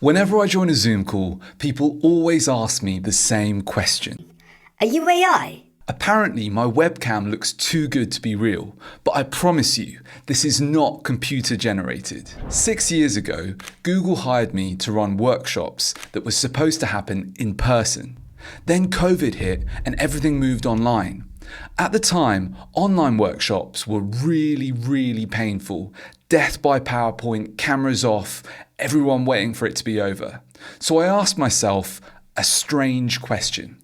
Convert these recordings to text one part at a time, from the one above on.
Whenever I join a Zoom call, people always ask me the same question. Are you AI? Apparently, my webcam looks too good to be real, but I promise you, this is not computer generated. 6 years ago, Google hired me to run workshops that were supposed to happen in person. Then COVID hit and everything moved online. At the time, online workshops were really painful. Death by PowerPoint, cameras off, everyone waiting for it to be over. So I asked myself a strange question.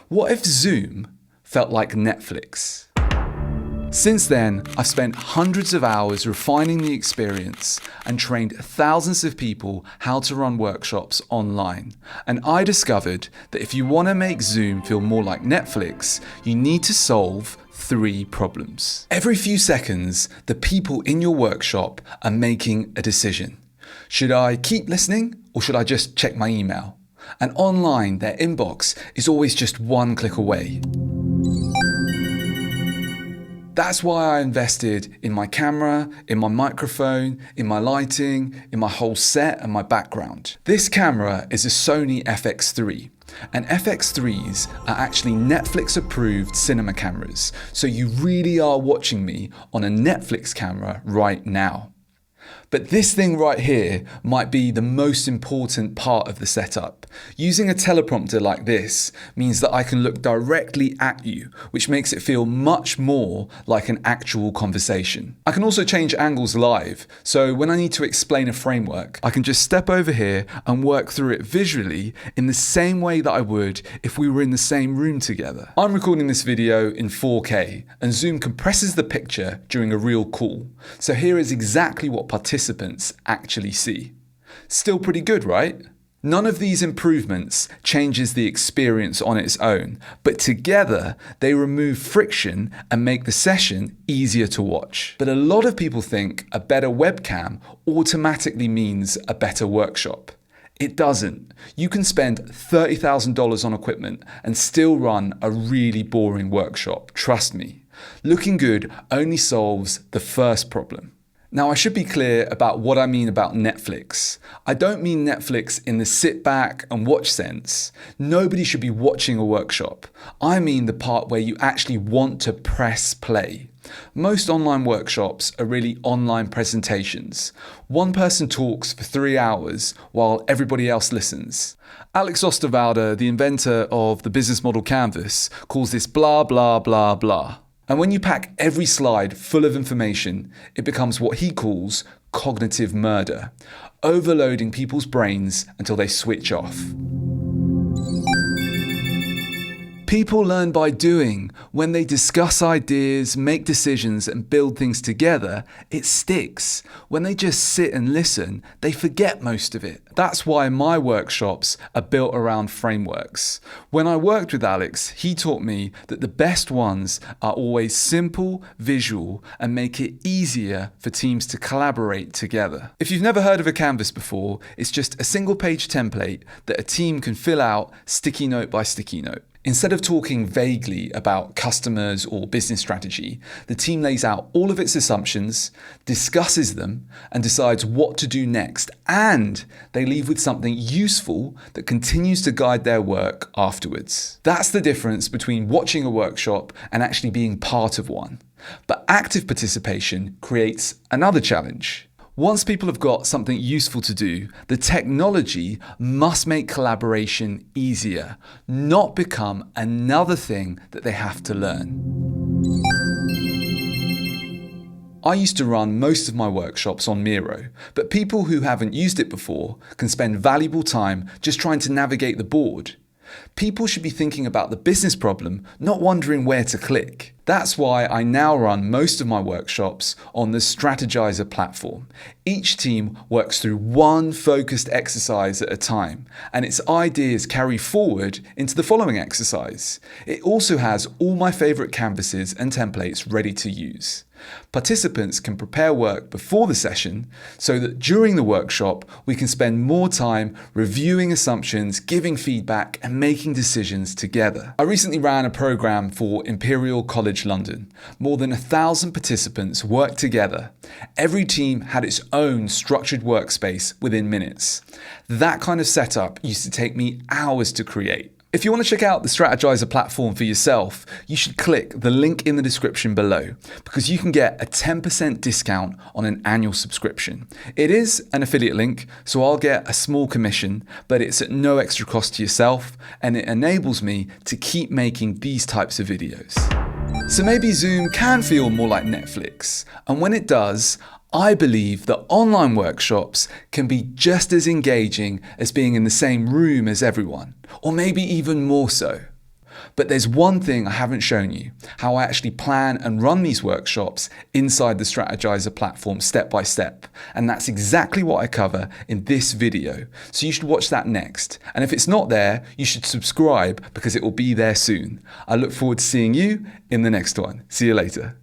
What if Zoom felt like Netflix? Since then, I've spent hundreds of hours refining the experience and trained thousands of people how to run workshops online. And I discovered that if you want to make Zoom feel more like Netflix, you need to solve 3 problems. Every few seconds, the people in your workshop are making a decision. Should I keep listening or should I just check my email? And online, their inbox is always just one click away. That's why I invested in my camera, in my microphone, in my lighting, in my whole set and my background. This camera is a Sony FX3, and FX3s are actually Netflix approved cinema cameras, so you really are watching me on a Netflix camera right now. But this thing right here might be the most important part of the setup. Using a teleprompter like this means that I can look directly at you, which makes it feel much more like an actual conversation. I can also change angles live, so when I need to explain a framework, I can just step over here and work through it visually in the same way that I would if we were in the same room together. I'm recording this video in 4K, and Zoom compresses the picture during a real call. So here is exactly what participants actually see. Still pretty good, right? None of these improvements changes the experience on its own, but together they remove friction and make the session easier to watch. But a lot of people think a better webcam automatically means a better workshop. It doesn't. You can spend $30,000 on equipment and still run a really boring workshop, trust me. Looking good only solves the first problem. Now, I should be clear about what I mean about Netflix. I don't mean Netflix in the sit back and watch sense. Nobody should be watching a workshop. I mean the part where you actually want to press play. Most online workshops are really online presentations. One person talks for 3 hours while everybody else listens. Alex Osterwalder, the inventor of the business model canvas, calls this blah, blah, blah, blah. And when you pack every slide full of information, it becomes what he calls cognitive murder, overloading people's brains until they switch off. People learn by doing. When they discuss ideas, make decisions, and build things together, it sticks. When they just sit and listen, they forget most of it. That's why my workshops are built around frameworks. When I worked with Alex, he taught me that the best ones are always simple, visual, and make it easier for teams to collaborate together. If you've never heard of a canvas before, it's just a single page template that a team can fill out sticky note by sticky note. Instead of talking vaguely about customers or business strategy, the team lays out all of its assumptions, discusses them, and decides what to do next. And they leave with something useful that continues to guide their work afterwards. That's the difference between watching a workshop and actually being part of one. But active participation creates another challenge. Once people have got something useful to do, the technology must make collaboration easier, not become another thing that they have to learn. I used to run most of my workshops on Miro, but people who haven't used it before can spend valuable time just trying to navigate the board. People should be thinking about the business problem, not wondering where to click. That's why I now run most of my workshops on the Strategyzer platform. Each team works through one focused exercise at a time, and its ideas carry forward into the following exercise. It also has all my favorite canvases and templates ready to use. Participants can prepare work before the session so that during the workshop we can spend more time reviewing assumptions, giving feedback and making decisions together. I recently ran a program for Imperial College London. More than 1,000 participants worked together. Every team had its own structured workspace within minutes. That kind of setup used to take me hours to create. If you want to check out the Strategyzer platform for yourself, you should click the link in the description below because you can get a 10% discount on an annual subscription. It is an affiliate link, so I'll get a small commission, but it's at no extra cost to yourself and it enables me to keep making these types of videos. So maybe Zoom can feel more like Netflix, and when it does, I believe that online workshops can be just as engaging as being in the same room as everyone, or maybe even more so. But there's one thing I haven't shown you, how I actually plan and run these workshops inside the Strategyzer platform step by step. And that's exactly what I cover in this video. So you should watch that next. And if it's not there, you should subscribe because it will be there soon. I look forward to seeing you in the next one. See you later.